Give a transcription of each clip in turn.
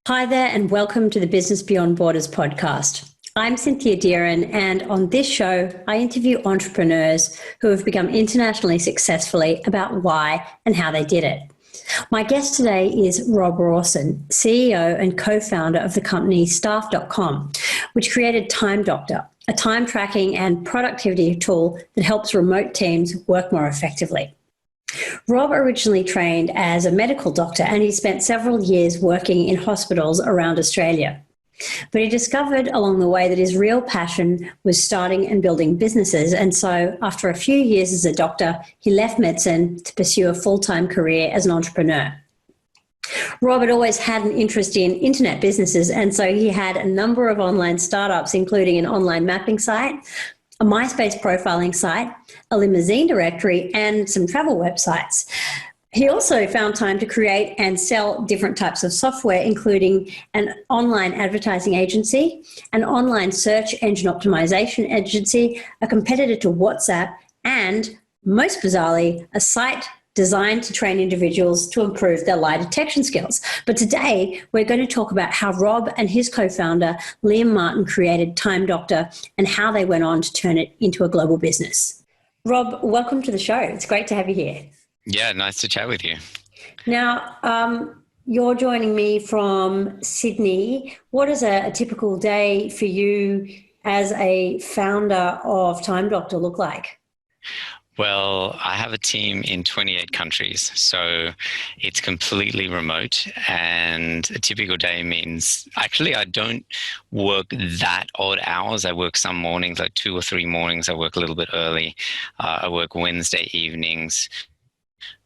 Hi there, and welcome to the Business Beyond Borders podcast. I'm Cynthia Dearin, and on this show, I interview entrepreneurs who have become internationally successfully about why and how they did it. My guest today is Rob Rawson, CEO and co-founder of the company Staff.com, which created Time Doctor, a time tracking and productivity tool that helps remote teams work more effectively. Rob originally trained as a medical doctor, and he spent several years working in hospitals around Australia. But he discovered along the way that his real passion was starting and building businesses. And so after a few years as a doctor, he left medicine to pursue a full-time career as an entrepreneur. Rob had always had an interest in internet businesses, and so he had a number of online startups, including an online mapping site, a MySpace profiling site, a limousine directory, and some travel websites. He also found time to create and sell different types of software, including an online advertising agency, an online search engine optimization agency, a competitor to WhatsApp, and, most bizarrely, a site designed to train individuals to improve their lie detection skills. But today, we're going to talk about how Rob and his co-founder, Liam Martin, created Time Doctor and how they went on to turn it into a global business. Rob, welcome to the show. It's great to have you here. Yeah, nice to chat with you. Now, you're joining me from Sydney. What does a typical day for you as a founder of Time Doctor look like? Well, I have a team in 28 countries, so it's completely remote, and a typical day means actually I don't work that odd hours. I work some mornings, like 2 or 3 mornings. I work a little bit early. I work Wednesday evenings,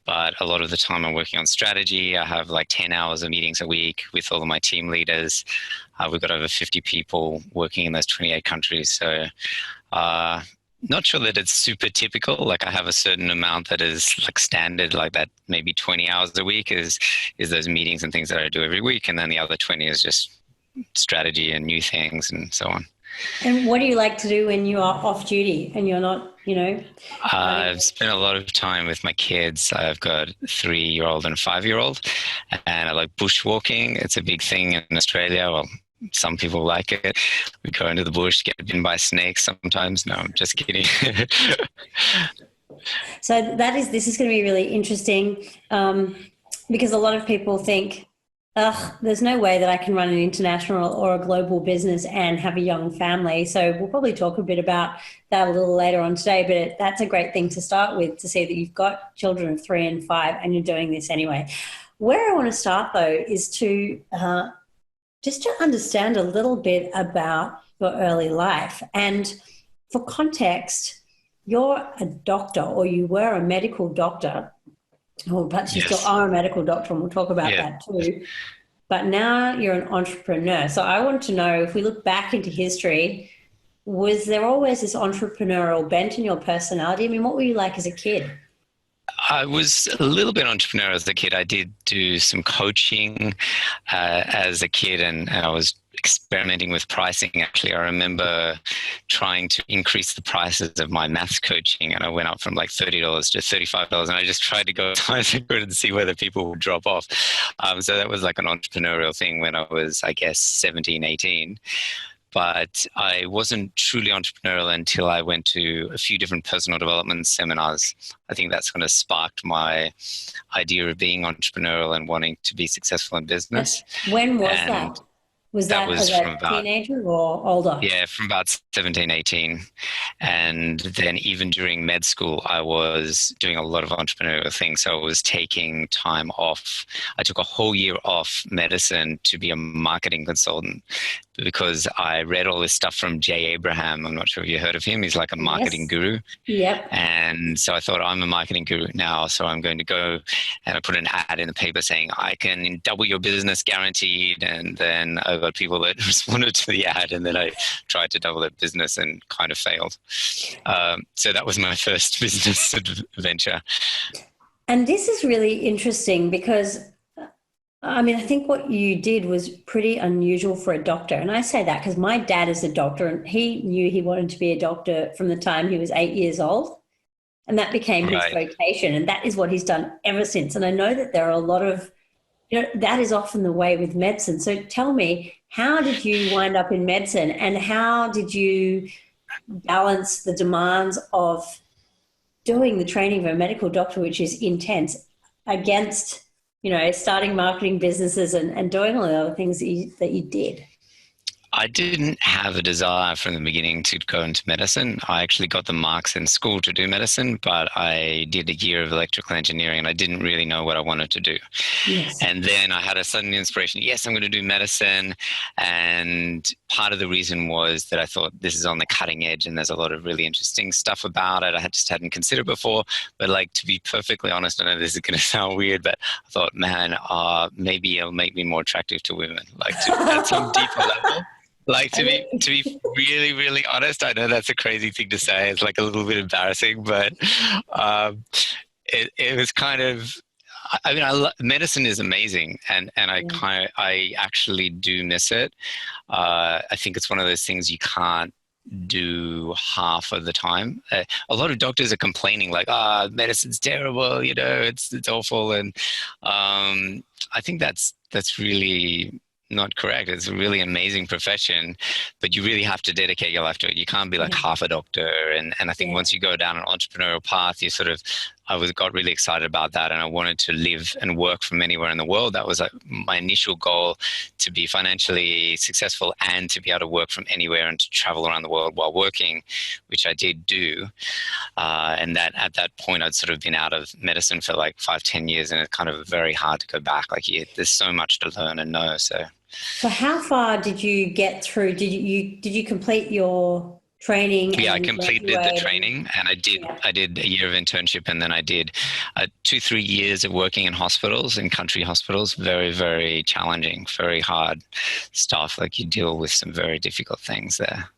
but a lot of the time I'm working on strategy. I have like 10 hours of meetings a week with all of my team leaders. We've got over 50 people working in those 28 countries, so not sure that it's super typical. Like I have a certain amount that is like standard, like that maybe 20 hours a week is those meetings and things that I do every week. And then the other 20 is just strategy and new things and so on. And what do you like to do when you are off duty and you're not, I've spent a lot of time with my kids. I've got a 3-year-old and a 5-year-old, and I like bushwalking. It's a big thing in Australia. Well, some people like it. We go into the bush, get bitten by snakes sometimes. No, I'm just kidding. So this is going to be really interesting because a lot of people think, there's no way that I can run an international or a global business and have a young family. So we'll probably talk a bit about that a little later on today, but that's a great thing to start with, to see that you've got children of 3 and 5 and you're doing this anyway. Where I want to start though is to just to understand a little bit about your early life. And for context, you're a doctor, or you were a medical doctor, or perhaps you still are a medical doctor, and we'll talk about that too. But now you're an entrepreneur. So I want to know, if we look back into history, was there always this entrepreneurial bent in your personality? I mean, what were you like as a kid? I was a little bit entrepreneurial as a kid. I did do some coaching as a kid, and I was experimenting with pricing. Actually, I remember trying to increase the prices of my maths coaching, and I went up from like $30 to $35, and I just tried to go as high as I could and see whether people would drop off. So that was like an entrepreneurial thing when I was, I guess, 17, 18. But I wasn't truly entrepreneurial until I went to a few different personal development seminars. I think that's kind of sparked my idea of being entrepreneurial and wanting to be successful in business. When was that? Was that as a teenager or older? Yeah, from about 17, 18. And then even during med school, I was doing a lot of entrepreneurial things. So I was taking time off. I took a whole year off medicine to be a marketing consultant because I read all this stuff from Jay Abraham. I'm not sure if you heard of him. He's like a marketing guru. Yep. And so I thought, I'm a marketing guru now, so I'm going to go, and I put an ad in the paper saying, I can double your business guaranteed. And then I got people that responded to the ad, and then I tried to double that business and kind of failed. So that was my first business venture. And this is really interesting because I think what you did was pretty unusual for a doctor. And I say that because my dad is a doctor, and he knew he wanted to be a doctor from the time he was 8 years old. And that became his vocation. And that is what he's done ever since. And I know that there are a lot of that is often the way with medicine. So tell me, how did you wind up in medicine, and how did you balance the demands of doing the training of a medical doctor, which is intense, against, starting marketing businesses and doing all the other things that you did? I didn't have a desire from the beginning to go into medicine. I actually got the marks in school to do medicine, but I did a year of electrical engineering and I didn't really know what I wanted to do. Yes. And then I had a sudden inspiration. Yes, I'm going to do medicine. And part of the reason was that I thought this is on the cutting edge and there's a lot of really interesting stuff about it. I just hadn't considered before. But to be perfectly honest, I know this is going to sound weird, but I thought, man, maybe it'll make me more attractive to women, at some deeper level. To be really, really honest, I know that's a crazy thing to say. It's a little bit embarrassing, but it was kind of, medicine is amazing, and I actually do miss it. I think it's one of those things you can't do half of the time. A lot of doctors are complaining medicine's terrible, it's awful, and I think that's really not correct. It's a really amazing profession, but you really have to dedicate your life to it. You can't be half a doctor. And I think once you go down an entrepreneurial path, I got really excited about that. And I wanted to live and work from anywhere in the world. That was my initial goal, to be financially successful and to be able to work from anywhere and to travel around the world while working, which I did do. And that at that point, I'd sort of been out of medicine for 5-10 years, and it's kind of very hard to go back. There's so much to learn and know. So how far did you get through? Did you complete your training? Yeah, I completed the training, and I did a year of internship, and then I did 2-3 years of working in hospitals, in country hospitals. Very, very challenging, very hard stuff. You deal with some very difficult things there.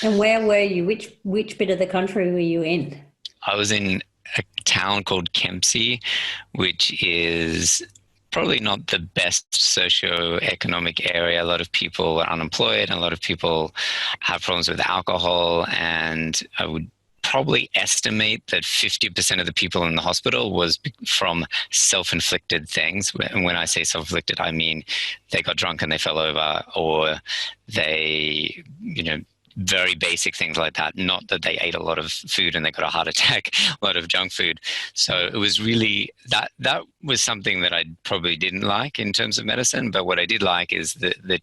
And where were you? Which bit of the country were you in? I was in a town called Kempsey, which is probably not the best socio-economic area. A lot of people are unemployed, and a lot of people have problems with alcohol. And I would probably estimate that 50% of the people in the hospital was from self-inflicted things. And when I say self-inflicted, I mean they got drunk and they fell over, or they, very basic things like that. Not that they ate a lot of food and they got a heart attack, a lot of junk food. So it was really, that was something that I probably didn't like in terms of medicine. But what I did like is the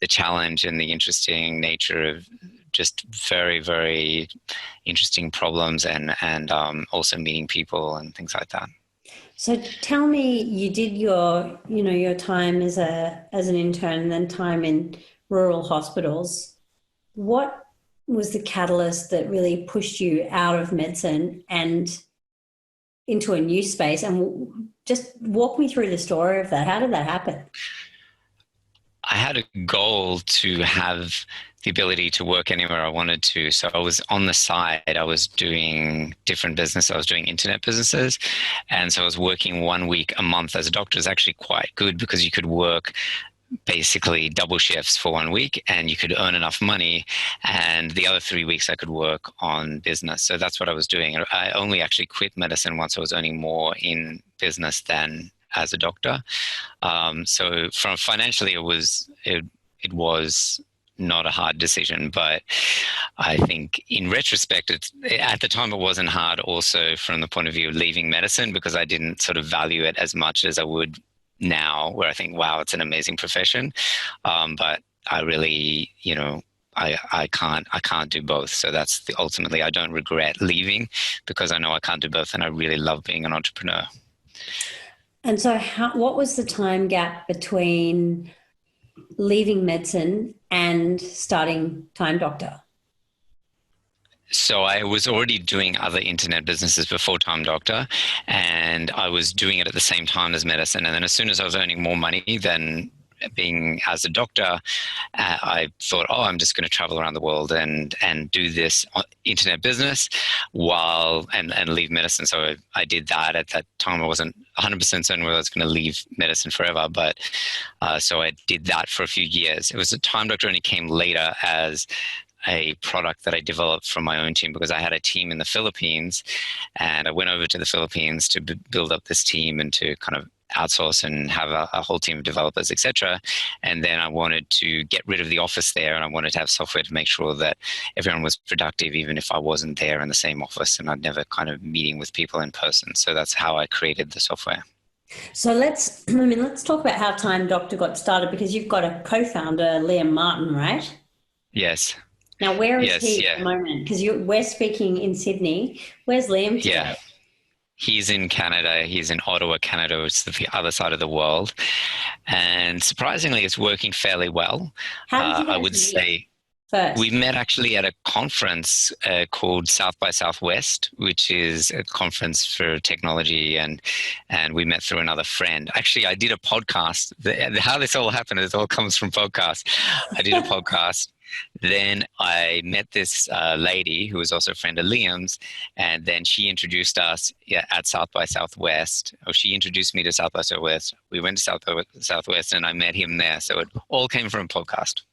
challenge and the interesting nature of just very, very interesting problems, and also meeting people and things like that. So tell me, you did your time as an intern and then time in rural hospitals. What was the catalyst that really pushed you out of medicine and into a new space? And just walk me through the story of that. How did that happen? I had a goal to have the ability to work anywhere I wanted to. So I was on the side, I was doing different business. I was doing internet businesses. And so I was working 1 week a month as a doctor. Is actually quite good because you could work basically double shifts for 1 week and you could earn enough money. And the other 3 weeks I could work on business. So that's what I was doing. I only actually quit medicine once I was earning more in business than as a doctor. So from financially, it was not a hard decision, but I think in retrospect, at the time it wasn't hard also from the point of view of leaving medicine, because I didn't sort of value it as much as I would now, where I think, wow, it's an amazing profession. But I really, I can't do both. So that's ultimately, I don't regret leaving because I know I can't do both. And I really love being an entrepreneur. And so what was the time gap between leaving medicine and starting Time Doctor? So I was already doing other internet businesses before Time Doctor, and I was doing it at the same time as medicine. And then as soon as I was earning more money than being as a doctor, I thought, I'm just going to travel around the world and do this internet business and leave medicine. So I did that. At that time, I wasn't 100% certain whether I was going to leave medicine forever, but so I did that for a few years. It was a Time Doctor, and it came later as a product that I developed from my own team, because I had a team in the Philippines, and I went over to the Philippines to build up this team and to kind of outsource and have a whole team of developers, etc. And then I wanted to get rid of the office there, and I wanted to have software to make sure that everyone was productive, even if I wasn't there in the same office and I'd never kind of meeting with people in person. So that's how I created the software. So let's talk about how Time Doctor got started, because you've got a co-founder, Liam Martin, right? Yes. Now, where is he at the moment? Because we're speaking in Sydney. Where's Liam today? Yeah. He's in Canada. He's in Ottawa, Canada, which is the other side of the world. And surprisingly, it's working fairly well. How did you I would say first? We met actually at a conference called South by Southwest, which is a conference for technology, and we met through another friend. Actually, I did a podcast. How this all happened, it all comes from podcasts. I did a podcast. Then I met this lady who was also a friend of Liam's, and then she introduced us at South by Southwest. She introduced me to South by Southwest. We went to South by Southwest, and I met him there. So it all came from a podcast.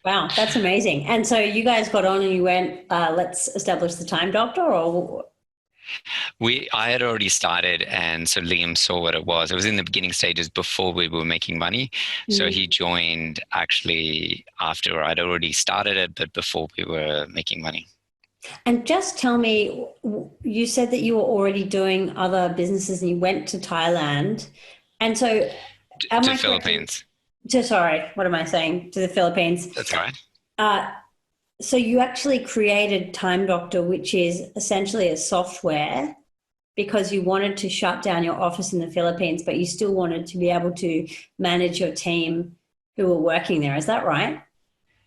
Wow, that's amazing. And so you guys got on and you went, let's establish the Time Doctor, or? I had already started, and so Liam saw what it was. It was in the beginning stages before we were making money. Mm-hmm. So he joined actually after I'd already started it, but before we were making money. And just tell me, you said that you were already doing other businesses and you went to Thailand. And so to the Philippines. What am I saying? To the Philippines. That's right. So you actually created Time Doctor, which is essentially a software, because you wanted to shut down your office in the Philippines, but you still wanted to be able to manage your team who were working there. Is that right?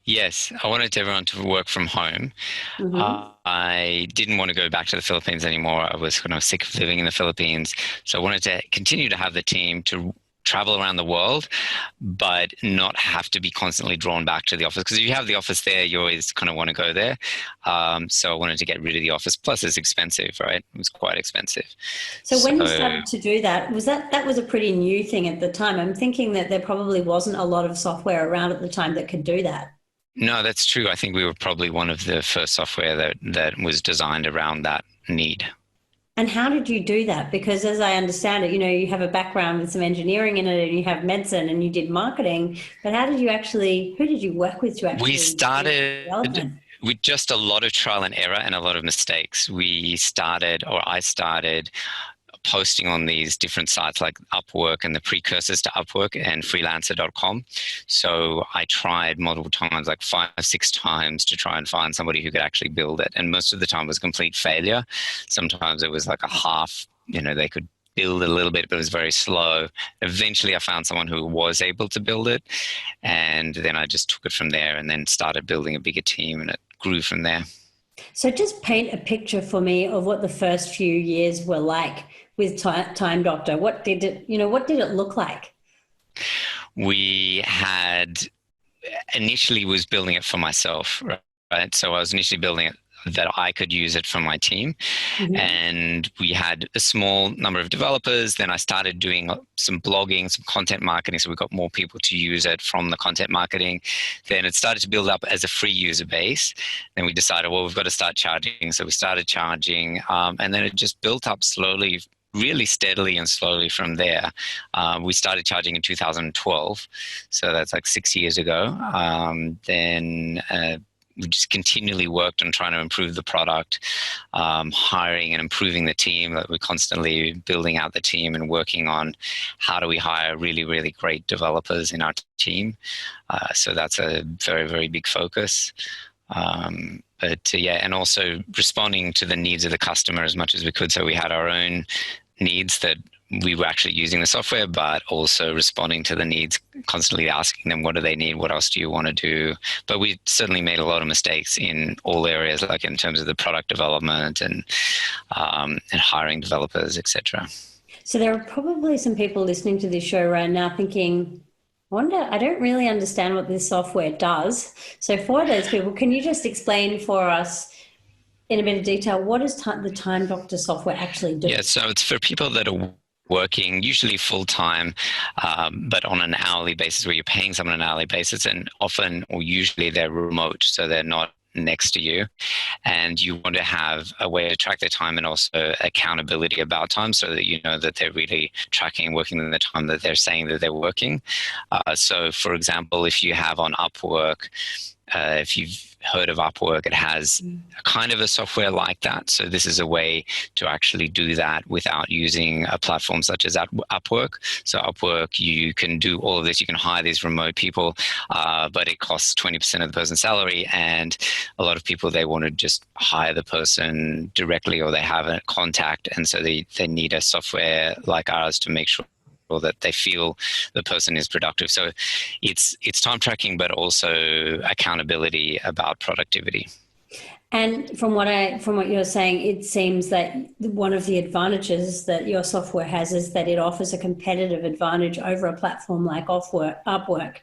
Yes, I wanted everyone to work from home. Mm-hmm. I didn't want to go back to the Philippines anymore. I was kind of sick of living in the Philippines. So I wanted to continue to have the team to travel around the world, but not have to be constantly drawn back to the office. Because if you have the office there, you always kind of want to go there. So I wanted to get rid of the office. Plus, it's expensive, right? It was quite expensive. So when you started to do that, that was a pretty new thing at the time? I'm thinking that there probably wasn't a lot of software around at the time that could do that. No, that's true. I think we were probably one of the first software that was designed around that need. And how did you do that? Because as I understand it, you have a background with some engineering in it, and you have medicine and you did marketing, but who did you work with to actually? We started with just a lot of trial and error and a lot of mistakes. I started posting on these different sites like Upwork and the precursors to Upwork and freelancer.com. So I tried multiple times, like 5-6 times, to try and find somebody who could actually build it. And most of the time it was complete failure. Sometimes it was like a half, they could build a little bit, but it was very slow. Eventually I found someone who was able to build it. And then I just took it from there and then started building a bigger team, and it grew from there. So just paint a picture for me of what the first few years were like with Time Doctor. What did it look like? We had initially was building it for myself, right? So I was initially building it that I could use it for my team. Mm-hmm. And we had a small number of developers. Then I started doing some blogging, some content marketing. So we got more people to use it from the content marketing. Then it started to build up as a free user base. Then we decided, we've got to start charging. So we started charging, and then it just built up slowly, really steadily and slowly from there. We started charging in 2012. So that's like 6 years ago. Then we just continually worked on trying to improve the product, hiring and improving the team. That we're constantly building out the team and working on how do we hire really, really great developers in our team. So that's a very, very big focus. And also responding to the needs of the customer as much as we could. So we had our own needs that we were actually using the software, but also responding to the needs, constantly asking them, what do they need? What else do you want to do? But we certainly made a lot of mistakes in all areas, like in terms of the product development and hiring developers, etc. So there are probably some people listening to this show right now thinking, I don't really understand what this software does. So for those people, can you just explain for us in a bit of detail, what does the Time Doctor software actually do? Yeah, so it's for people that are working usually full-time, but on an hourly basis, where you're paying someone on an hourly basis, and often or usually they're remote, so they're not next to you, and you want to have a way to track their time and also accountability about time, so that you know that they're really tracking and working in the time that they're saying that they're working. So for example, if you have on Upwork, if you've heard of Upwork, it has a kind of a software like that. So this is a way to actually do that without using a platform such as Upwork. So Upwork, you can do all of this. You can hire these remote people, but it costs 20% of the person's salary. And a lot of people, they want to just hire the person directly, or they have a contact. And so they need a software like ours to make sure that they feel the person is productive. So it's time tracking, but also accountability about productivity. And from what you're saying, it seems that one of the advantages that your software has is that it offers a competitive advantage over a platform like Upwork,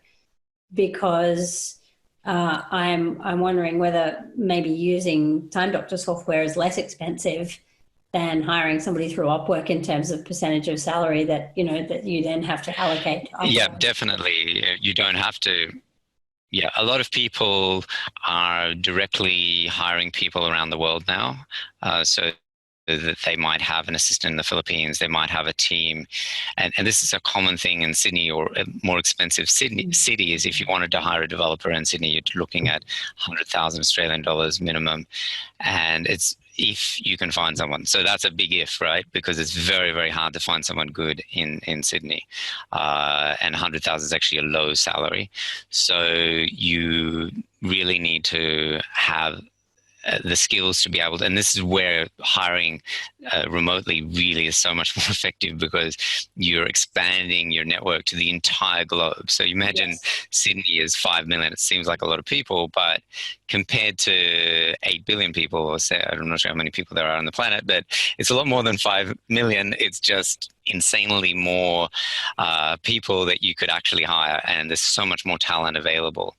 because I'm wondering whether maybe using Time Doctor software is less expensive than hiring somebody through Upwork in terms of percentage of salary that you then have to allocate to Upwork. Yeah, definitely. You don't have to. Yeah, a lot of people are directly hiring people around the world now. So that they might have an assistant in the Philippines, they might have a team. And this is a common thing in Sydney or more expensive cities. If you wanted to hire a developer in Sydney, you're looking at 100,000 Australian dollars minimum. And it's if you can find someone. So that's a big if, right? Because it's very, very hard to find someone good in Sydney. And 100,000 is actually a low salary. So you really need to have the skills to be able to, and this is where hiring remotely really is so much more effective, because you're expanding your network to the entire globe. So you imagine Sydney is 5 million. It seems like a lot of people, but compared to 8 billion people, or say, I'm not sure how many people there are on the planet, but it's a lot more than 5 million. It's just insanely more people that you could actually hire, and there's so much more talent available,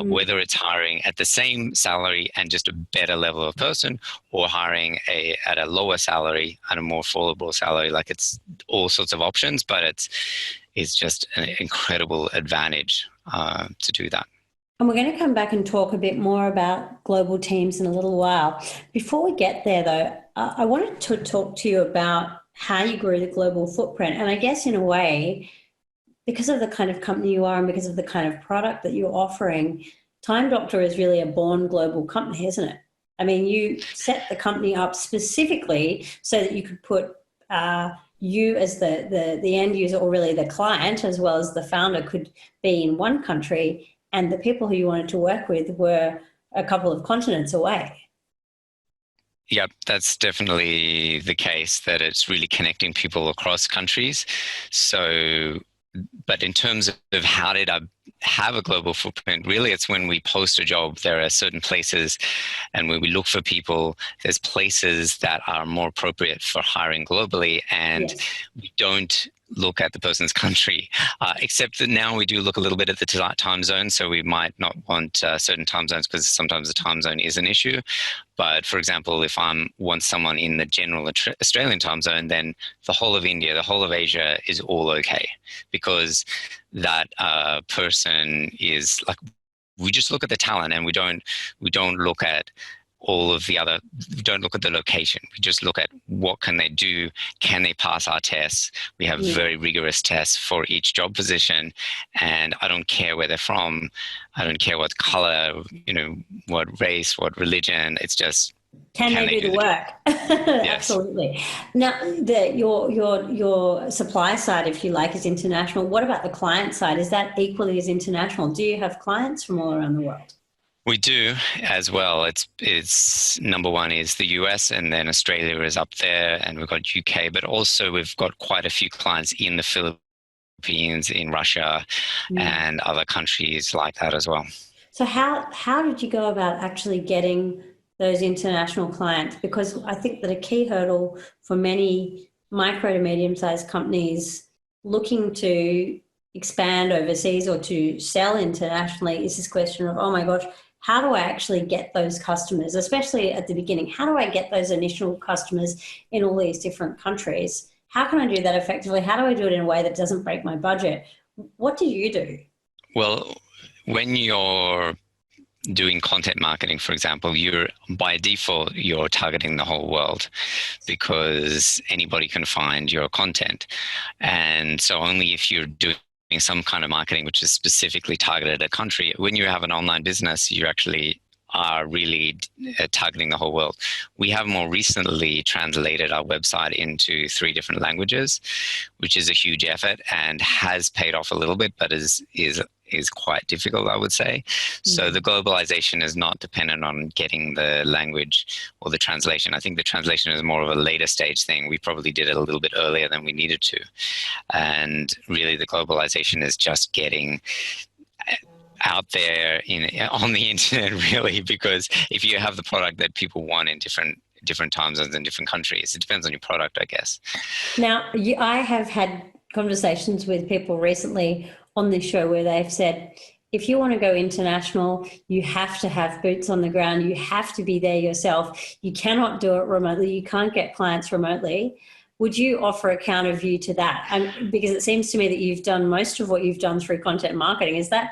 whether it's hiring at the same salary and just a better level of person, or hiring at a lower salary and a more affordable salary. Like, it's all sorts of options, but it's just an incredible advantage to do that. And we're going to come back and talk a bit more about global teams in a little while. Before we get there, though, I wanted to talk to you about how you grew the global footprint. And I guess in a way, because of the kind of company you are and because of the kind of product that you're offering, Time Doctor is really a born global company, isn't it? I mean, you set the company up specifically so that you could put you as the end user, or really the client, as well as the founder, could be in one country, and the people who you wanted to work with were a couple of continents away. Yep, that's definitely the case, that it's really connecting people across countries. So, but in terms of how did I have a global footprint, really it's when we post a job, there are certain places, and when we look for people, there's places that are more appropriate for hiring globally, and we don't look at the person's country, except that now we do look a little bit at the time zone. So we might not want certain time zones, because sometimes the time zone is an issue. But for example, if I want someone in the general Australian time zone, then the whole of India, the whole of Asia is all okay, because that person is like, we just look at the talent, and we don't look at all of the other, we don't look at the location. We just look at what can they do, can they pass our tests. We have very rigorous tests for each job position, and I don't care where they're from. I don't care what color, what race, what religion. It's just, can they do the work? Yes. Absolutely. Now, your supply side, if you like, is international. What about the client side? Is that equally as international? Do you have clients from all around the world? We do as well. It's number one is the US, and then Australia is up there, and we've got UK, but also we've got quite a few clients in the Philippines, in Russia, and other countries like that as well. So how did you go about actually getting those international clients? Because I think that a key hurdle for many micro to medium-sized companies looking to expand overseas or to sell internationally is this question of, oh my gosh, how do I actually get those customers, especially at the beginning? How do I get those initial customers in all these different countries? How can I do that effectively? How do I do it in a way that doesn't break my budget? What do you do? Well, when you're doing content marketing, for example, by default, you're targeting the whole world because anybody can find your content. And so only if you're doing some kind of marketing which is specifically targeted at a country, when you have an online business, you actually are really targeting the whole world. We have more recently translated our website into 3 different languages, which is a huge effort and has paid off a little bit, but is quite difficult, I would say. So the globalization is not dependent on getting the language or the translation. I think the translation is more of a later stage thing. We probably did it a little bit earlier than we needed to. And really the globalization is just getting out there on the internet, really, because if you have the product that people want in different time zones in different countries, it depends on your product, I guess. Now, I have had conversations with people recently on this show where they've said, if you want to go international, you have to have boots on the ground. You have to be there yourself. You cannot do it remotely. You can't get clients remotely. Would you offer a counter view to that? Because it seems to me that you've done most of what you've done through content marketing. Is that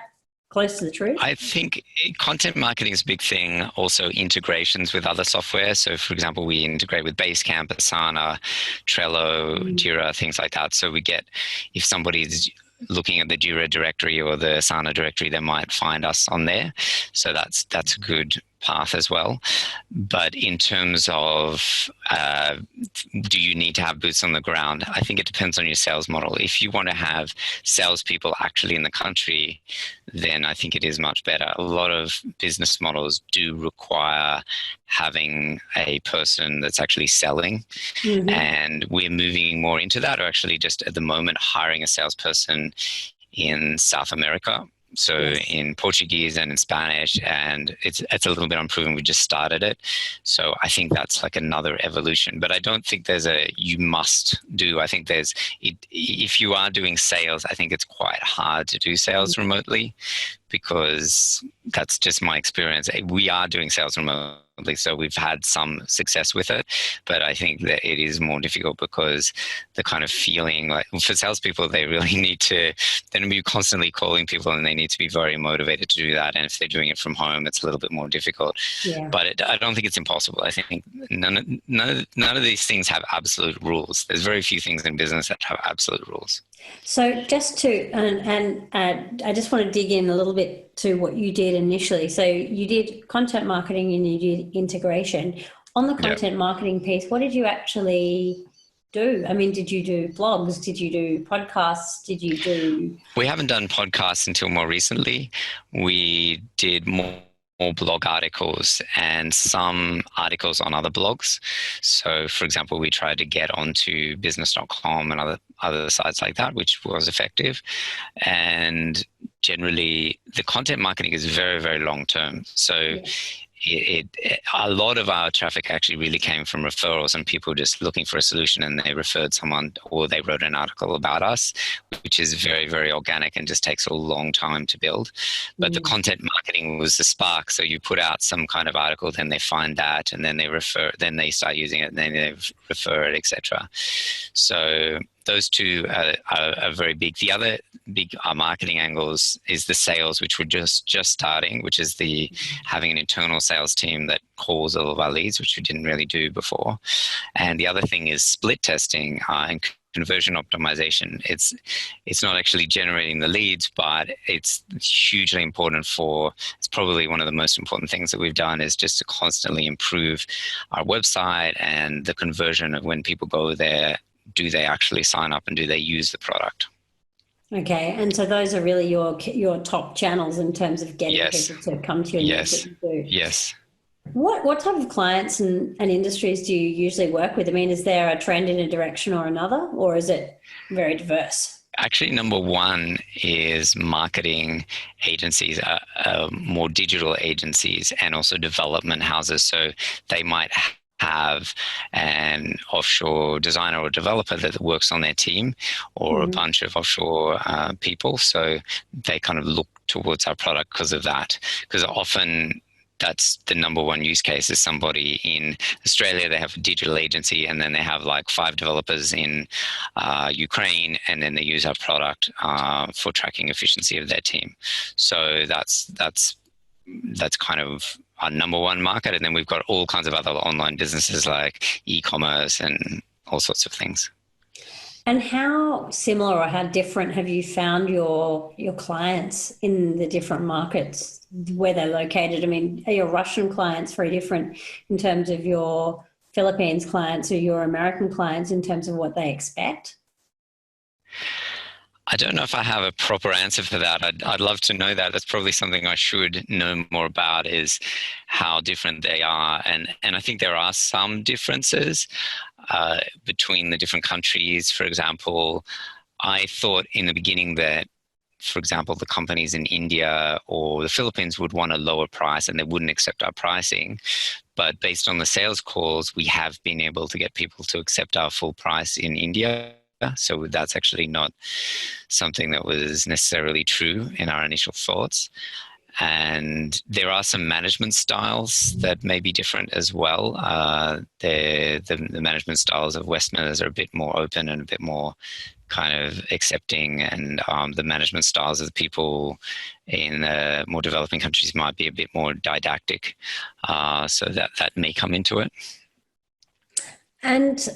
close to the truth? I think content marketing is a big thing. Also integrations with other software. So for example, we integrate with Basecamp, Asana, Trello, Jira, things like that. So we get, if somebody's looking at the Jira directory or the Asana directory, they might find us on there. So that's a good path as well. But in terms of do you need to have boots on the ground? I think it depends on your sales model. If you want to have salespeople actually in the country, then I think it is much better. A lot of business models do require having a person that's actually selling. And we're moving more into that, or actually just at the moment hiring a salesperson in South America. So in Portuguese and in Spanish, and it's a little bit unproven. We just started it. So I think that's like another evolution, but I don't think there's you must do. I think if you are doing sales, I think it's quite hard to do sales remotely, because that's just my experience. We are doing sales remotely, so we've had some success with it, but I think that it is more difficult because the kind of feeling, like for salespeople, they really need to, they're going to be constantly calling people and they need to be very motivated to do that. And if they're doing it from home, it's a little bit more difficult. But I don't think it's impossible. I think none of these things have absolute rules. There's very few things in business that have absolute rules. So just to, I just want to dig in a little bit to what you did initially. So you did content marketing and you did integration. On the content marketing piece, what did you actually do? I mean, did you do blogs? Did you do podcasts? Did you do... We haven't done podcasts until more recently. We did more blog articles and some articles on other blogs. So for example, we tried to get onto business.com and other sites like that, which was effective. And generally the content marketing is very, very long term. So a lot of our traffic actually really came from referrals and people just looking for a solution, and they referred someone or they wrote an article about us, which is very, very organic and just takes a long time to build. But the content marketing was the spark. So you put out some kind of article, then they find that, and then they refer, then they start using it, and then they refer it, etc. So those two are very big. The other big marketing angles is the sales, which we're just starting, which is the having an internal sales team that calls all of our leads, which we didn't really do before. And the other thing is split testing and conversion optimization. It's not actually generating the leads, but it's hugely important it's probably one of the most important things that we've done is just to constantly improve our website and the conversion of when people go there. Do they actually sign up and do they use the product? Okay, and so those are really your top channels in terms of getting people to come to you and do what you do. Yes. What type of clients and industries do you usually work with? I mean, is there a trend in a direction or another, or is it very diverse? Actually, number one is marketing agencies, more digital agencies, and also development houses. So they might have an offshore designer or developer that works on their team, or a bunch of offshore people. So they kind of look towards our product because of that. Because often that's the number one use case is somebody in Australia, they have a digital agency, and then they have like 5 developers in Ukraine, and then they use our product for tracking efficiency of their team. So that's that's kind of our number one market. And then we've got all kinds of other online businesses like e-commerce and all sorts of things. And how similar or how different have you found your clients in the different markets where they're located? I mean, are your Russian clients very different in terms of your Philippines clients or your American clients in terms of what they expect? I don't know if I have a proper answer for that. I'd love to know that. That's probably something I should know more about, is how different they are. And I think there are some differences between the different countries. For example, I thought in the beginning that, for example, the companies in India or the Philippines would want a lower price and they wouldn't accept our pricing. But based on the sales calls, we have been able to get people to accept our full price in India. So that's actually not something that was necessarily true in our initial thoughts. And there are some management styles that may be different as well. The management styles of Westerners are a bit more open and a bit more kind of accepting, and the management styles of the people in more developing countries might be a bit more didactic. So that may come into it. And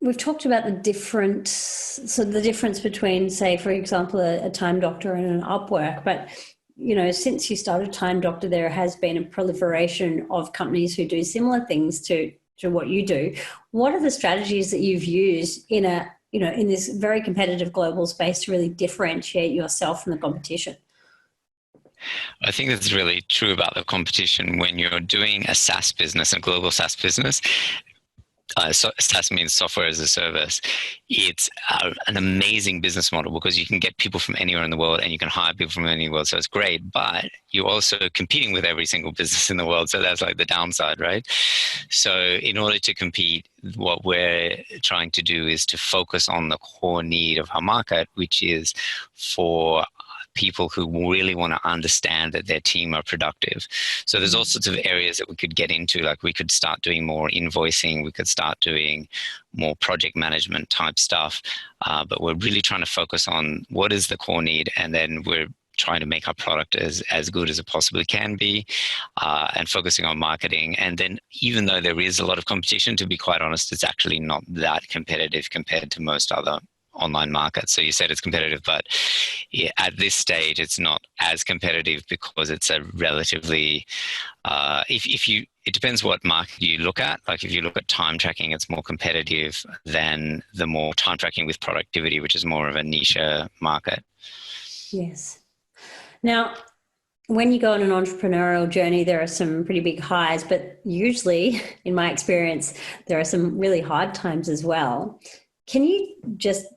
we've talked about the difference between, say, for example, a Time Doctor and an Upwork. But, since you started Time Doctor, there has been a proliferation of companies who do similar things to what you do. What are the strategies that you've used in this very competitive global space to really differentiate yourself from the competition? I think that's really true about the competition. When you're doing a SaaS business, a global SaaS business, SaaS means software as a service. It's an amazing business model because you can get people from anywhere in the world and you can hire people from anywhere. So it's great, but you're also competing with every single business in the world. So that's like the downside, right? So in order to compete, what we're trying to do is to focus on the core need of our market, which is for people who really want to understand that their team are productive. So there's all sorts of areas that we could get into, like we could start doing more invoicing, we could start doing more project management type stuff, but we're really trying to focus on what is the core need, and then we're trying to make our product as good as it possibly can be, and focusing on marketing. And then even though there is a lot of competition, to be quite honest, it's actually not that competitive compared to most other online markets. So you said it's competitive, but at this stage, it's not as competitive because it's a relatively, it depends what market you look at. Like if you look at time tracking, it's more competitive than the more time tracking with productivity, which is more of a niche market. Yes. Now, when you go on an entrepreneurial journey, there are some pretty big highs, but usually, in my experience, there are some really hard times as well. Can you just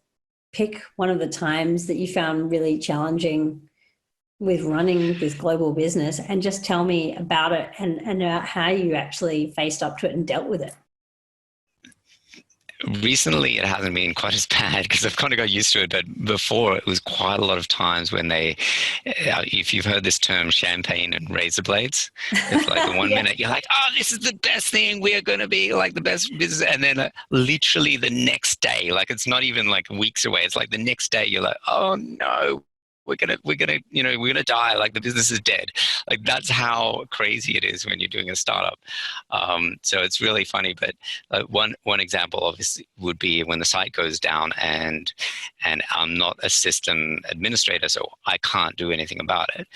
pick one of the times that you found really challenging with running this global business and just tell me about it and how you actually faced up to it and dealt with it? Recently, it hasn't been quite as bad because I've kind of got used to it. But before, it was quite a lot of times when if you've heard this term, champagne and razor blades, it's like the one minute you're like, oh, this is the best thing. We are going to be like the best business. And then literally the next day, like it's not even like weeks away. It's like the next day you're like, oh no, we're gonna die. Like the business is dead. Like that's how crazy it is when you're doing a startup. So it's really funny. But one example obviously would be when the site goes down and I'm not a system administrator, so I can't do anything about it.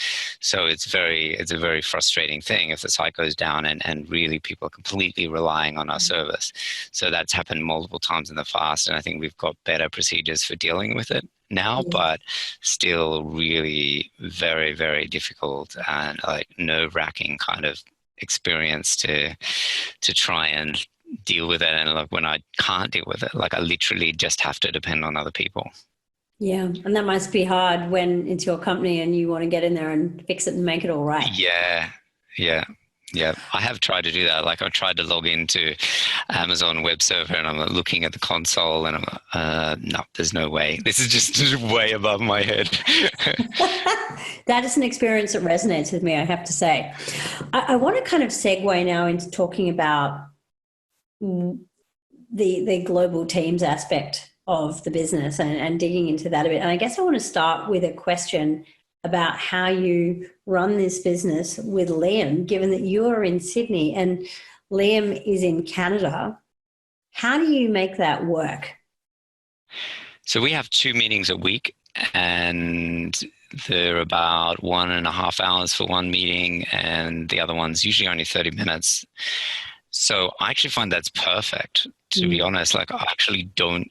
So it's a very frustrating thing if the site goes down and really people are completely relying on our service. So that's happened multiple times in the past, and I think we've got better procedures for dealing with it now, but still really very, very difficult and like nerve-wracking kind of experience to try and deal with it. And like when I can't deal with it, like I literally just have to depend on other people. Yeah, and that must be hard when it's your company and you want to get in there and fix it and make it all right. Yeah, I have tried to do that. Like I've tried to log into Amazon web server and I'm looking at the console and I'm no, there's no way. This is just way above my head. That is an experience that resonates with me, I have to say. I want to kind of segue now into talking about the global teams aspect of the business and digging into that a bit. And I guess I want to start with a question about how you run this business with Liam, given that you are in Sydney and Liam is in Canada. How do you make that work? So we have 2 meetings a week, and they're about 1.5 hours for one meeting, and the other one's usually only 30 minutes. So I actually find that's perfect, to be honest. Like, I actually don't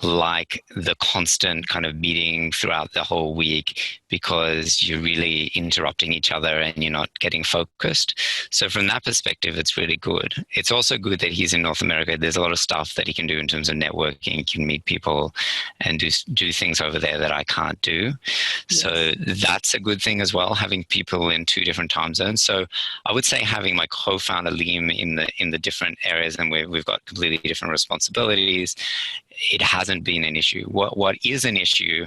like the constant kind of meeting throughout the whole week, because you're really interrupting each other and you're not getting focused. So from that perspective, it's really good. It's also good that he's in North America. There's a lot of stuff that he can do in terms of networking. He can meet people and do things over there that I can't do. Yes. So that's a good thing as well, having people in 2 different time zones. So I would say having my co-founder Liam in the different areas, and we've got completely different responsibilities, it hasn't been an issue. What is an issue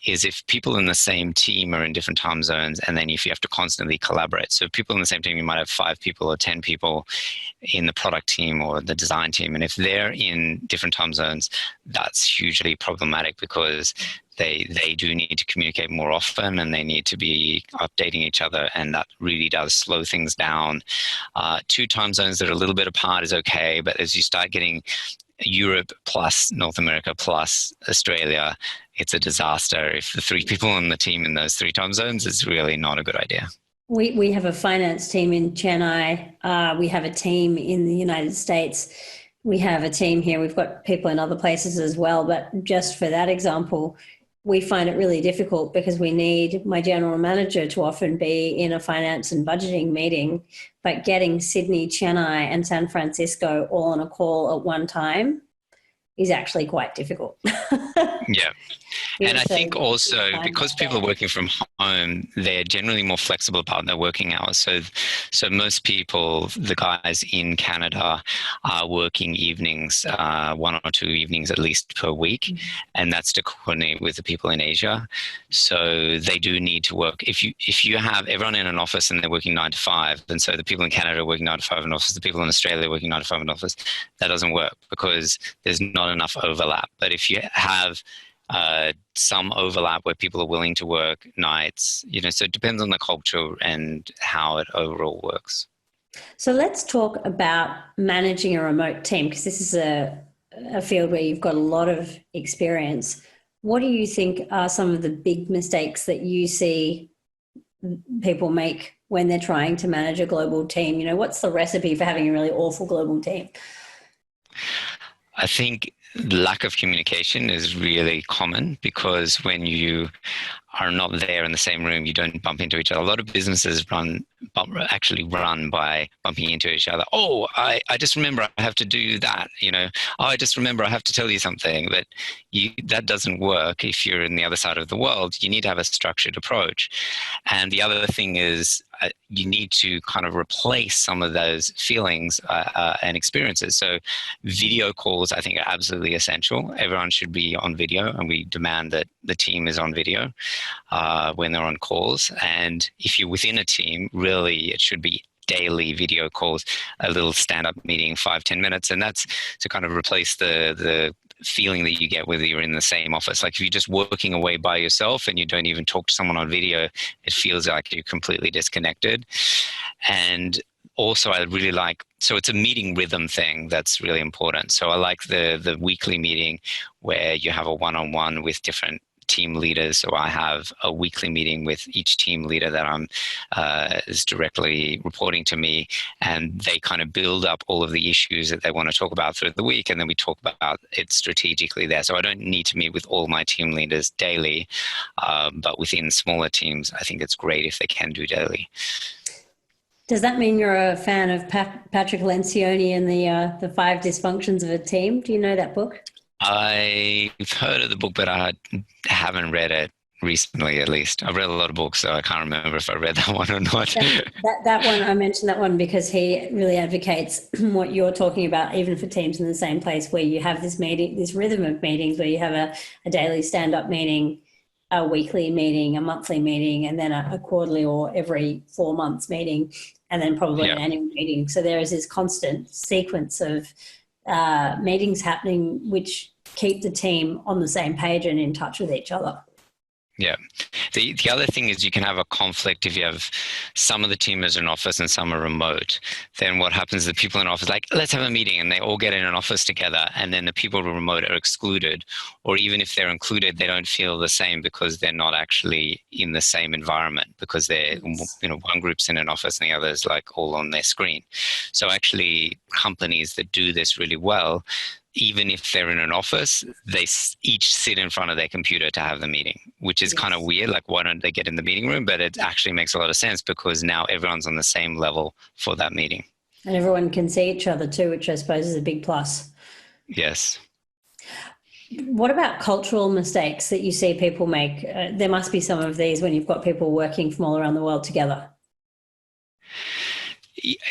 is if people in the same team are in different time zones, and then if you have to constantly collaborate. So people in the same team, you might have 5 people or 10 people in the product team or the design team. And if they're in different time zones, that's hugely problematic, because they do need to communicate more often, and they need to be updating each other, and that really does slow things down. 2 time zones that are a little bit apart is okay, but as you start getting Europe plus North America plus Australia, it's a disaster. If the 3 people on the team in those 3 time zones, it's really not a good idea. We have a finance team in Chennai. We have a team in the United States. We have a team here. We've got people in other places as well. But just for that example, we find it really difficult because we need my general manager to often be in a finance and budgeting meeting, but getting Sydney, Chennai, and San Francisco all on a call at one time is actually quite difficult. Yeah. And I think also because people are working from home, they're generally more flexible about their working hours. So most people, the guys in Canada, are working evenings, 1 or 2 evenings at least per week. And that's to coordinate with the people in Asia. So they do need to work. If you have everyone in an office and they're working 9 to 5, and so the people in Canada are working 9 to 5 in office, the people in Australia are working 9 to 5 in office, that doesn't work because there's not enough overlap. But if you have some overlap where people are willing to work nights, so it depends on the culture and how it overall works. So let's talk about managing a remote team, because this is a field where you've got a lot of experience. What do you think are some of the big mistakes that you see people make when they're trying to manage a global team? What's the recipe for having a really awful global team? I think lack of communication is really common, because when you are not there in the same room, you don't bump into each other. A lot of businesses actually run by bumping into each other. Oh, I just remember I have to do that. Oh, I just remember I have to tell you something. But that doesn't work if you're in the other side of the world. You need to have a structured approach. And the other thing is you need to kind of replace some of those feelings and experiences. So video calls, I think, are absolutely essential. Everyone should be on video, and we demand that the team is on video when they're on calls. And if you're within a team, really it should be daily video calls, a little stand-up meeting, 5-10 minutes. And that's to kind of replace the feeling that you get whether you're in the same office. Like if you're just working away by yourself and you don't even talk to someone on video, it feels like you're completely disconnected. And also I really like, so it's a meeting rhythm thing that's really important. So I like the weekly meeting where you have a one-on-one with different team leaders. So I have a weekly meeting with each team leader that is directly reporting to me, and they kind of build up all of the issues that they want to talk about through the week, and then we talk about it strategically there. So I don't need to meet with all my team leaders daily, but within smaller teams, I think it's great if they can do daily. Does that mean you're a fan of Patrick Lencioni and the 5 Dysfunctions of a Team? Do you know that book? I've heard of the book, but I haven't read it recently, at least. I've read a lot of books, so I can't remember if I read that one or not. That one, I mentioned that one because he really advocates what you're talking about, even for teams in the same place, where you have this rhythm of meetings, where you have a daily stand-up meeting, a weekly meeting, a monthly meeting, and then a quarterly or every 4 months meeting, and then probably an annual meeting. So there is this constant sequence of meetings happening which keep the team on the same page and in touch with each other. Yeah. The other thing is you can have a conflict if you have some of the team is in office and some are remote. Then what happens is the people in office like, let's have a meeting, and they all get in an office together, and then the people who are remote are excluded. Or even if they're included, they don't feel the same because they're not actually in the same environment, because they're, one group's in an office and the other's like all on their screen. So actually companies that do this really well, even if they're in an office, they each sit in front of their computer to have the meeting, which is kind of weird. Like, why don't they get in the meeting room? But it actually makes a lot of sense because now everyone's on the same level for that meeting. And everyone can see each other too, which I suppose is a big plus. Yes. What about cultural mistakes that you see people make? There must be some of these when you've got people working from all around the world together.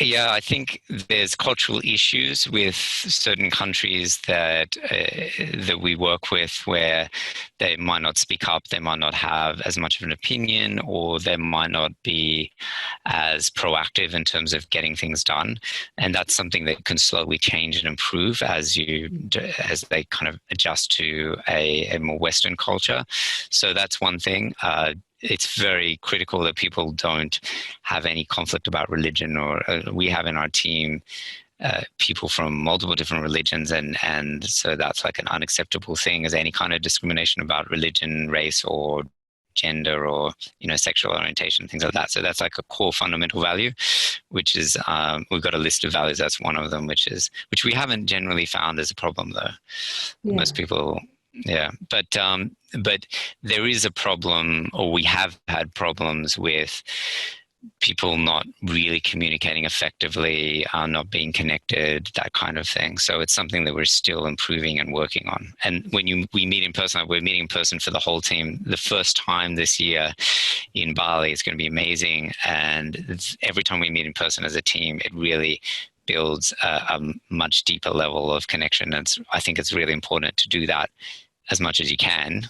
Yeah, I think there's cultural issues with certain countries that we work with where they might not speak up, they might not have as much of an opinion, or they might not be as proactive in terms of getting things done. And that's something that can slowly change and improve as they kind of adjust to a more Western culture. So that's one thing. It's very critical that people don't have any conflict about religion, or we have in our team people from multiple different religions, and so that's like an unacceptable thing, as any kind of discrimination about religion, race, or gender, or sexual orientation, things like that. So that's like a core fundamental value, which is we've got a list of values. That's one of them, which we haven't generally found as a problem though. Yeah. Most people. Yeah, but there is a problem, or we have had problems with people not really communicating effectively, not being connected, that kind of thing. So it's something that we're still improving and working on. And when we meet in person, we're meeting in person for the whole team. The first time this year in Bali, it's going to be amazing. And every time we meet in person as a team, it really builds a much deeper level of connection. And I think it's really important to do that as much as you can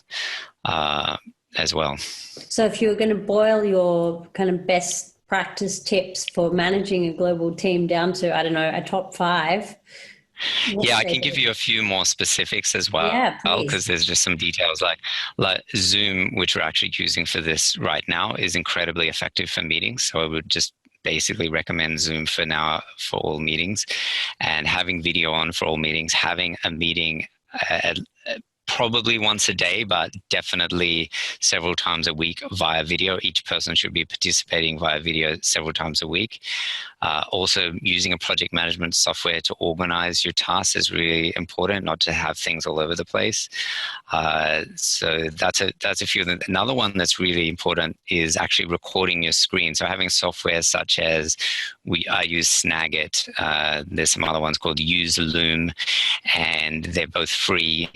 as well. So if you were going to boil your kind of best practice tips for managing a global team down to, I don't know, a top 5. Yeah, I can give you a few more specifics as well. Yeah, because there's just some details like Zoom, which we're actually using for this right now, is incredibly effective for meetings. So I would just basically recommend Zoom for now for all meetings, and having video on for all meetings, having a meeting probably once a day, but definitely several times a week via video. Each person should be participating via video several times a week. Also, using a project management software to organize your tasks is really important, not to have things all over the place. So that's a few of them. Another one that's really important is actually recording your screen. So having software such as I use Snagit. There's some other ones called Use Loom, and they're both free.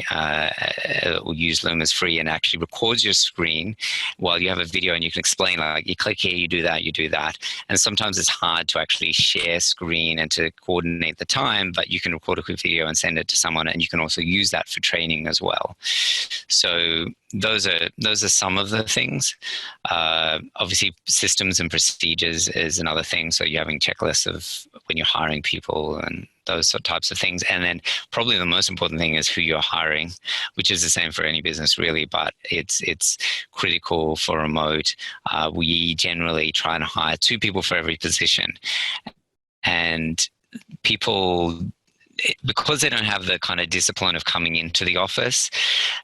Use Loom is free and actually records your screen while you have a video, and you can explain, like, you click here, you do that. And sometimes it's hard to actually share screen and to coordinate the time, but you can record a quick video and send it to someone, and you can also use that for training as well. So those are some of the things. Obviously, systems and procedures is another thing. So you're having checklists of when you're hiring people and those types of things. And then probably the most important thing is who you're hiring, which is the same for any business really, but it's critical for remote. We generally try and hire 2 people for every position. And people, because they don't have the kind of discipline of coming into the office,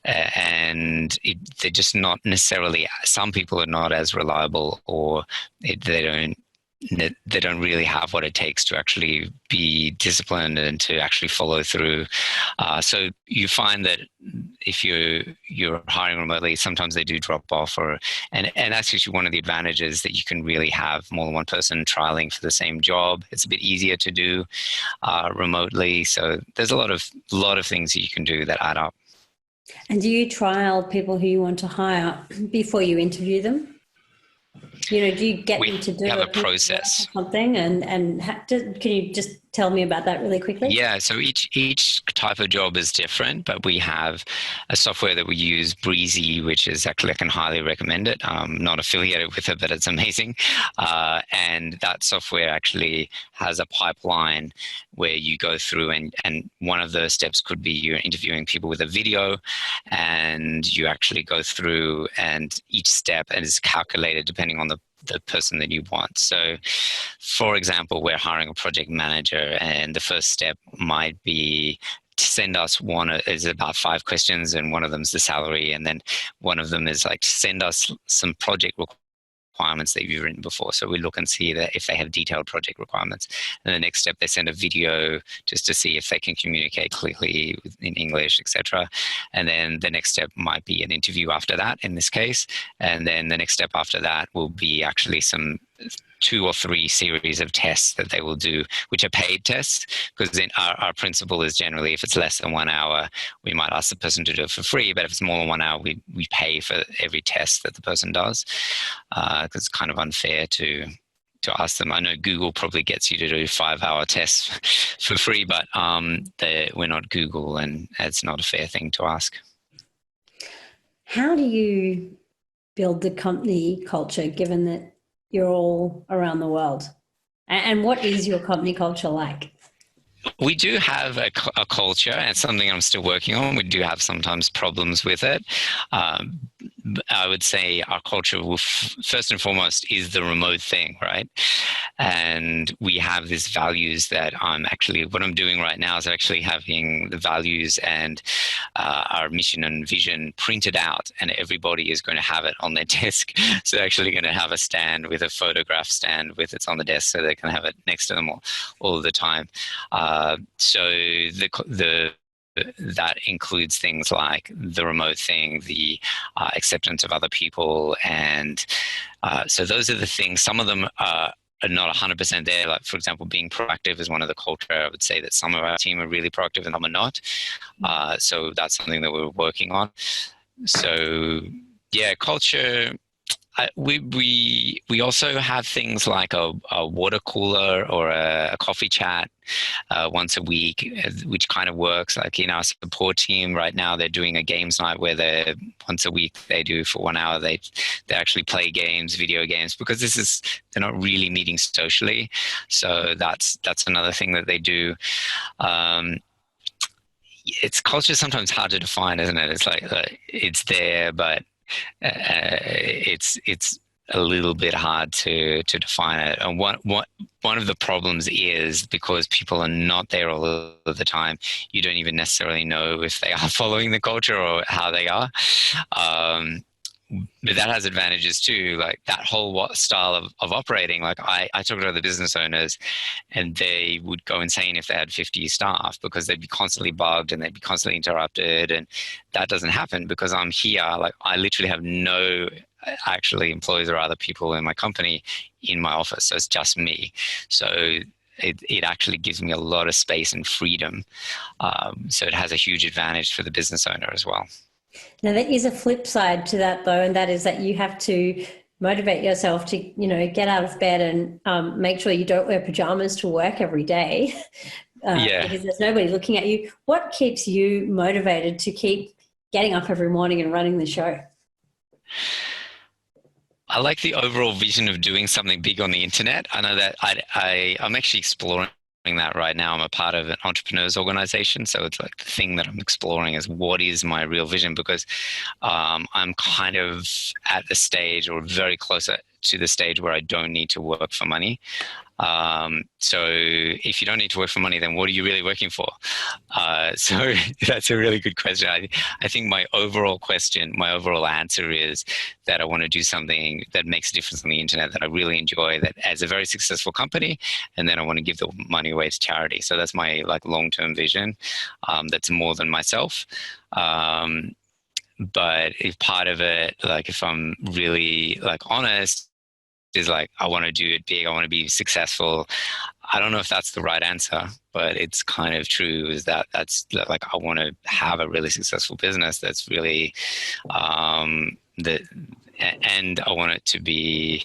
they're just not necessarily, some people are not as reliable, or they don't really have what it takes to actually be disciplined and to actually follow through. So you find that if you're hiring remotely, sometimes they do drop off, and that's actually one of the advantages, that you can really have more than one person trialing for the same job. It's a bit easier to do remotely. So there's a lot of things that you can do that add up. And do you trial people who you want to hire before you interview them? Do you get them to do have a a piece of work process. or something? And can you just tell me about that really quickly? Yeah, so each type of job is different, but we have a software that we use, Breezy, which is actually, I can highly recommend it. I'm not affiliated with it, but it's amazing. And that software actually has a pipeline where you go through, and one of the steps could be you're interviewing people with a video, and you actually go through, and each step is calculated depending on the person that you want. So, for example, we're hiring a project manager, and the first step might be to send us is about 5 questions, and one of them is the salary, and then one of them is like send us some project requirements that you've written before. So we look and see that if they have detailed project requirements. And the next step, they send a video just to see if they can communicate clearly in English, etc. And then the next step might be an interview after that, in this case. And then the next step after that will be actually some 2 or 3 series of tests that they will do, which are paid tests, because then our principle is generally if it's less than 1 hour, we might ask the person to do it for free, but if it's more than 1 hour, we pay for every test that the person does, because it's kind of unfair to ask them. I know Google probably gets you to do 5-hour tests for free, but we're not Google, and it's not a fair thing to ask. How do you build the company culture, given that you're all around the world? And what is your company culture like? We do have a culture, and it's something I'm still working on. We do have sometimes problems with it. I would say our culture will first and foremost is the remote thing, right? And we have these values that what I'm doing right now is actually having the values and our mission and vision printed out, and everybody is going to have it on their desk. So they're actually going to have a stand with a photograph stand with it's on the desk, so they can have it next to them all the time. So that includes things like the remote thing, the acceptance of other people, and so those are the things. Some of them are not 100% there. Like, for example, being proactive is one of the culture. I would say that some of our team are really proactive and some are not. So that's something that we're working on. So yeah, culture. We also have things like a water cooler or a coffee chat once a week, which kind of works. Like in our support team right now, they're doing a games night where once a week they do for 1 hour. They actually play games, video games, because they're not really meeting socially. So that's another thing that they do. It's culture is sometimes hard to define, isn't it? It's like it's there, but it's a little bit hard to define it. And one of the problems is because people are not there all of the time, you don't even necessarily know if they are following the culture or how they are. But that has advantages too, like that whole style of operating. Like I talk to other business owners, and they would go insane if they had 50 staff, because they'd be constantly bugged and they'd be constantly interrupted. And that doesn't happen because I'm here. Like I literally have no actually employees or other people in my company in my office. So it's just me. So it actually gives me a lot of space and freedom. So it has a huge advantage for the business owner as well. Now, there is a flip side to that, though, and that is that you have to motivate yourself to, get out of bed and make sure you don't wear pajamas to work every day because there's nobody looking at you. What keeps you motivated to keep getting up every morning and running the show? I like the overall vision of doing something big on the internet. I know that I'm actually exploring that right now. I'm a part of an entrepreneurs organization. So it's like the thing that I'm exploring is what is my real vision, because I'm kind of at the stage, or very close to the stage, where I don't need to work for money. So if you don't need to work for money, then what are you really working for? So that's a really good question. I think my overall answer is that I want to do something that makes a difference on the internet, that I really enjoy, that as a very successful company, and then I want to give the money away to charity. So that's my long-term vision. That's more than myself. But if part of it, if I'm really honest, is I want to do it big. I want to be successful. I don't know if that's the right answer, but it's kind of true, is that's I want to have a really successful business that's really, that and I want it to be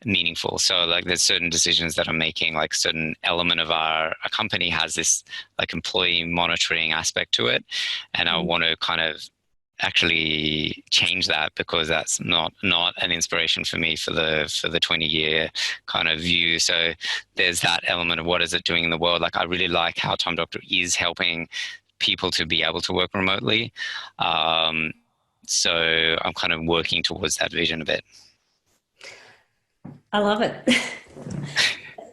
meaningful. So like there's certain decisions that I'm making, like certain element of our company has this like employee monitoring aspect to it. And I want to kind of actually change that, because that's not an inspiration for me for the 20-year kind of view. So there's that element of what is it doing in the world. Like I really like how Time Doctor is helping people to be able to work remotely. So I'm kind of working towards that vision a bit. I love it.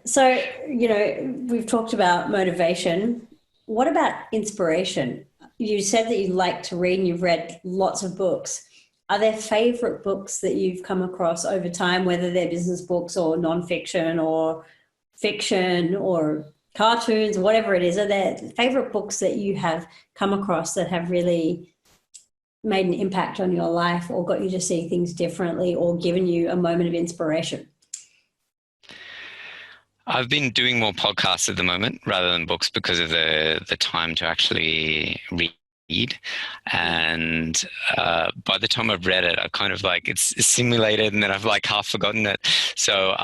So, we've talked about motivation. What about inspiration? You said that you like to read and you've read lots of books. Are there favorite books that you've come across over time, whether they're business books or nonfiction or fiction or cartoons, whatever it is? Are there favorite books that you have come across that have really made an impact on your life, or got you to see things differently, or given you a moment of inspiration? I've been doing more podcasts at the moment rather than books, because of the time to actually read. And by the time I've read it, I kind of like it's simulated, and then I've like half forgotten it. So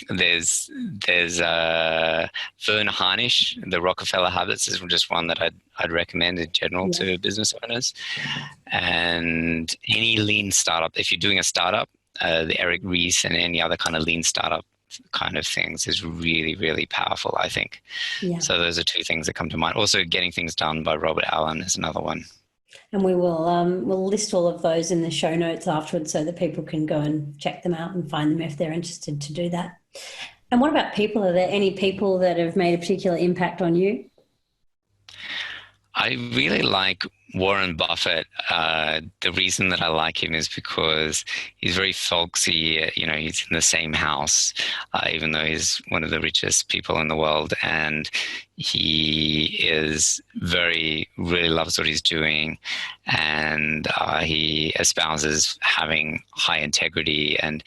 there's Vern Harnish, The Rockefeller Habits is just one that I'd recommend in general to business owners. And any lean startup, if you're doing a startup, the Eric Ries and any other kind of lean startup kind of things is really, really powerful, I think. So those are two things that come to mind. Also, Getting Things Done by Robert Allen is another one. And we will we'll list all of those in the show notes afterwards, so that people can go and check them out and find them if they're interested to do that. And what about people? Are there any people that have made a particular impact on you? I really like Warren Buffett. The reason that I like him is because he's very folksy. He's in the same house, even though he's one of the richest people in the world. And he really loves what he's doing. And he espouses having high integrity and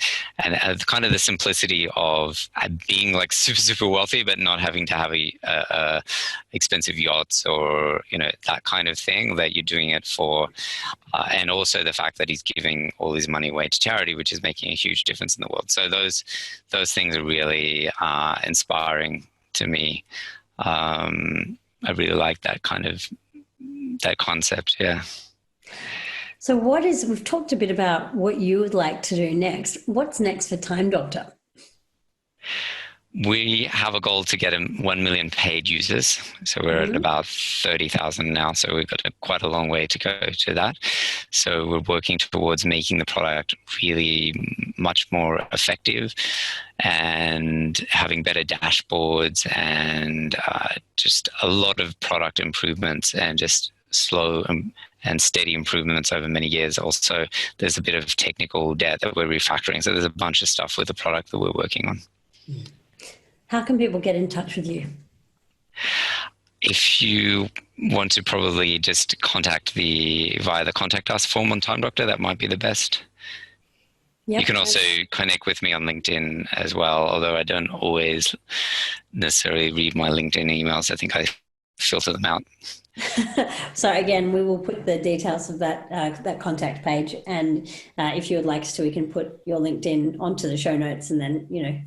kind of the simplicity of being like super, super wealthy, but not having to have a expensive yachts or, that kind of thing, that you're doing it for. And also the fact that he's giving all his money away to charity, which is making a huge difference in the world. So those things are really inspiring to me. I really like that concept. Yeah. So we've talked a bit about what you would like to do next. What's next for Time Doctor? We have a goal to get 1 million paid users. So we're at about 30,000 now. So we've got quite a long way to go to that. So we're working towards making the product really much more effective and having better dashboards and just a lot of product improvements and just slow and steady improvements over many years. Also, there's a bit of technical debt that we're refactoring. So there's a bunch of stuff with the product that we're working on. How can people get in touch with you? If you want to, probably just contact via the contact us form on Time Doctor, that might be the best. Yep, you can also connect with me on LinkedIn as well, although I don't always necessarily read my LinkedIn emails. I think I filter them out. So again, we will put the details of that contact page, and if you would like us to, we can put your LinkedIn onto the show notes, and then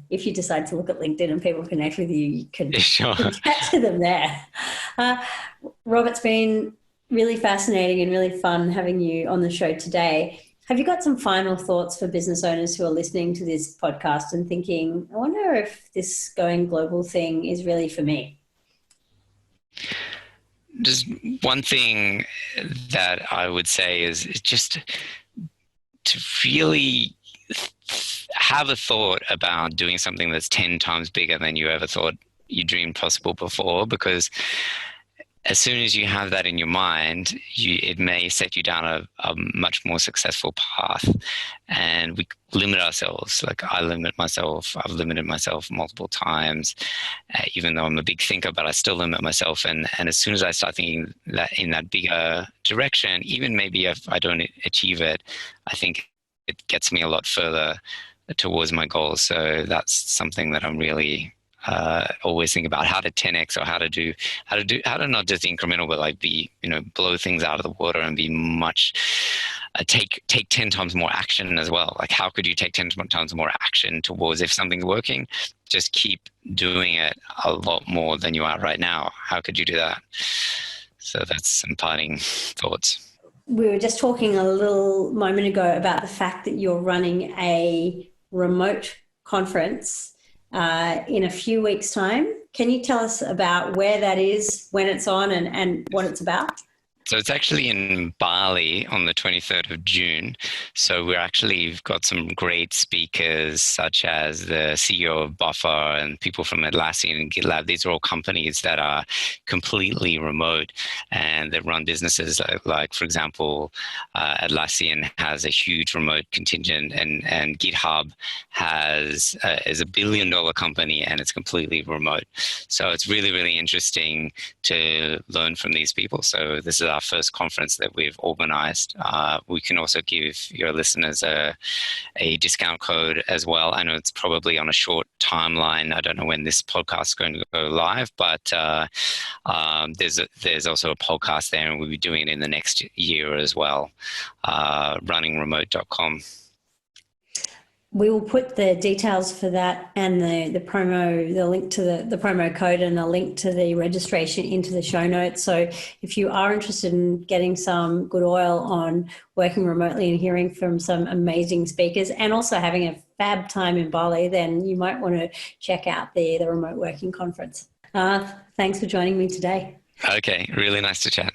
if you decide to look at LinkedIn and people connect with you, you can chat to them there. Rob, it's been really fascinating and really fun having you on the show today. Have you got some final thoughts for business owners who are listening to this podcast and thinking, I wonder if this going global thing is really for me? Just one thing that I would say is just to really have a thought about doing something that's 10 times bigger than you ever thought you dreamed possible before, because as soon as you have that in your mind, it may set you down a much more successful path. And we limit ourselves. Like I've limited myself multiple times, even though I'm a big thinker, but I still limit myself. And as soon as I start thinking that in that bigger direction, even maybe if I don't achieve it, I think it gets me a lot further towards my goals. So that's something that I'm really always think about how to 10x, or how to not just incremental, but like blow things out of the water and be much, take 10 times more action as well. Like, how could you take 10 times more action towards, if something's working, just keep doing it a lot more than you are right now? How could you do that? So that's some parting thoughts. We were just talking a little moment ago about the fact that you're running a remote conference in a few weeks' time. Can you tell us about where that is, when it's on, and what it's about? So it's actually in Bali on the 23rd of June. So we've got some great speakers, such as the CEO of Buffer and people from Atlassian and GitLab. These are all companies that are completely remote and that run businesses like, for example, Atlassian has a huge remote contingent, and GitHub is a $1 billion company and it's completely remote. So it's really, really interesting to learn from these people. So this is our first conference that we've organized. We can also give your listeners a discount code as well. I know it's probably on a short timeline. I don't know when this podcast is going to go live, but there's also a podcast there, and we'll be doing it in the next year as well. Runningremote.com. We will put the details for that and the link to the promo code and the link to the registration into the show notes. So if you are interested in getting some good oil on working remotely and hearing from some amazing speakers and also having a fab time in Bali, then you might want to check out the remote working conference. Thanks for joining me today. Okay, really nice to chat.